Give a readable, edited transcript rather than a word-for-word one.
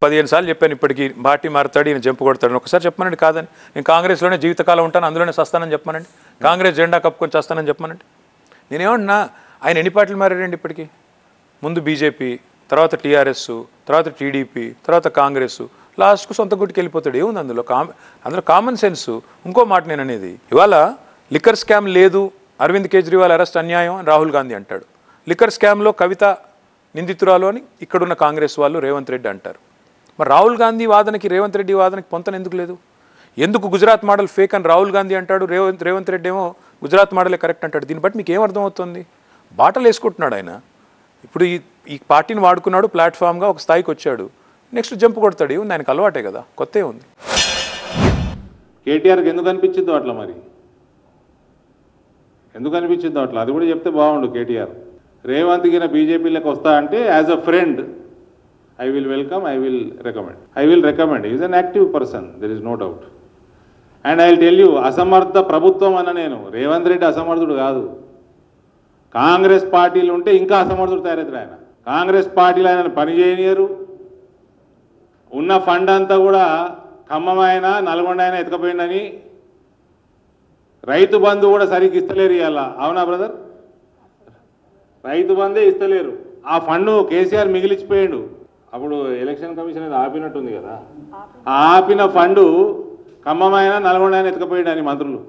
15 సార్లు చెప్పాను ఇప్పటికీ పార్టీ మారుతాడు ఈయన జంపు కొడతాడు ఒకసారి చెప్పమనండి కాదని నేను కాంగ్రెస్లోనే జీవితకాలం ఉంటాను అందులోనే చస్తానని చెప్పమనండి కాంగ్రెస్ జెండా కప్పుకొని చేస్తానని చెప్పమనండి నేనేమన్నా ఆయన ఎన్ని పార్టీలు మారాడండి ఇప్పటికీ ముందు బీజేపీ తర్వాత టీఆర్ఎస్ తర్వాత టీడీపీ తర్వాత కాంగ్రెస్ లాస్ట్కు సొంత గుడికి వెళ్ళిపోతాడు ఏముంది అందులో కామన్ సెన్స్ ఇంకో మాట నేను అనేది ఇవాళ లిక్కర్ స్కామ్ లేదు అరవింద్ కేజ్రీవాల్ అరెస్ట్ అన్యాయం అని రాహుల్ గాంధీ అంటాడు లిక్కర్ స్కామ్లో కవిత నిందితురాలు అని ఇక్కడున్న కాంగ్రెస్ వాళ్ళు రేవంత్ రెడ్డి అంటారు మరి రాహుల్ గాంధీ వాదనకి రేవంత్ రెడ్డి వాదనకి పొంతన ఎందుకు లేదు ఎందుకు గుజరాత్ మోడల్ ఫేక్ అని రాహుల్ గాంధీ అంటాడు రేవంత్ రెడ్డి ఏమో గుజరాత్ మోడలే కరెక్ట్ అంటాడు దీన్ని బట్టి మీకు ఏమర్థమవుతుంది బాటలు వేసుకుంటున్నాడు ఆయన ఇప్పుడు ఈ పార్టీని వాడుకున్నాడు ప్లాట్ఫామ్గా ఒక స్థాయికి వచ్చాడు నెక్స్ట్ జంప్ కొడతాడు ఏముంది ఆయనకు అలవాటే కదా కొత్త ఉంది కేటీఆర్కి ఎందుకు అనిపించిందో అట్లా మరి ఎందుకు అనిపించిందో అట్లా అది కూడా చెప్తే బాగుండు కేటీఆర్ రేవంత్ గిన బీజేపీలోకి వస్తా అంటే as a friend I will welcome, I will recommend. He is an active person, there is no doubt. And I will tell you, అసమర్థ ప్రభుత్వం అన్న నేను రేవంత్ రెడ్డి అసమర్థుడు కాదు కాంగ్రెస్ పార్టీలు ఉంటే ఇంకా అసమర్థుడు తయారవుతాడు ఆయన కాంగ్రెస్ పార్టీలు ఆయన పని చేయనియరు ఉన్న ఫండ్ అంతా కూడా ఖమ్మం అయినా నల్గొండ అయినా ఎత్తుకపోయిందని రైతు బంధు కూడా సరిగ్గా ఇస్తలేరు ఇవాళ అవునా బ్రదర్ రైతు బంధే ఇస్తలేరు ఆ ఫండ్ కేసీఆర్ మిగిలిచిపోయాడు అప్పుడు ఎలక్షన్ కమిషన్ అది ఆపినట్టుంది కదా ఆపిన ఫండు ఖమ్మమైనా నల్గొండ అయినా ఎత్తుకపోయాడు అని మంత్రులు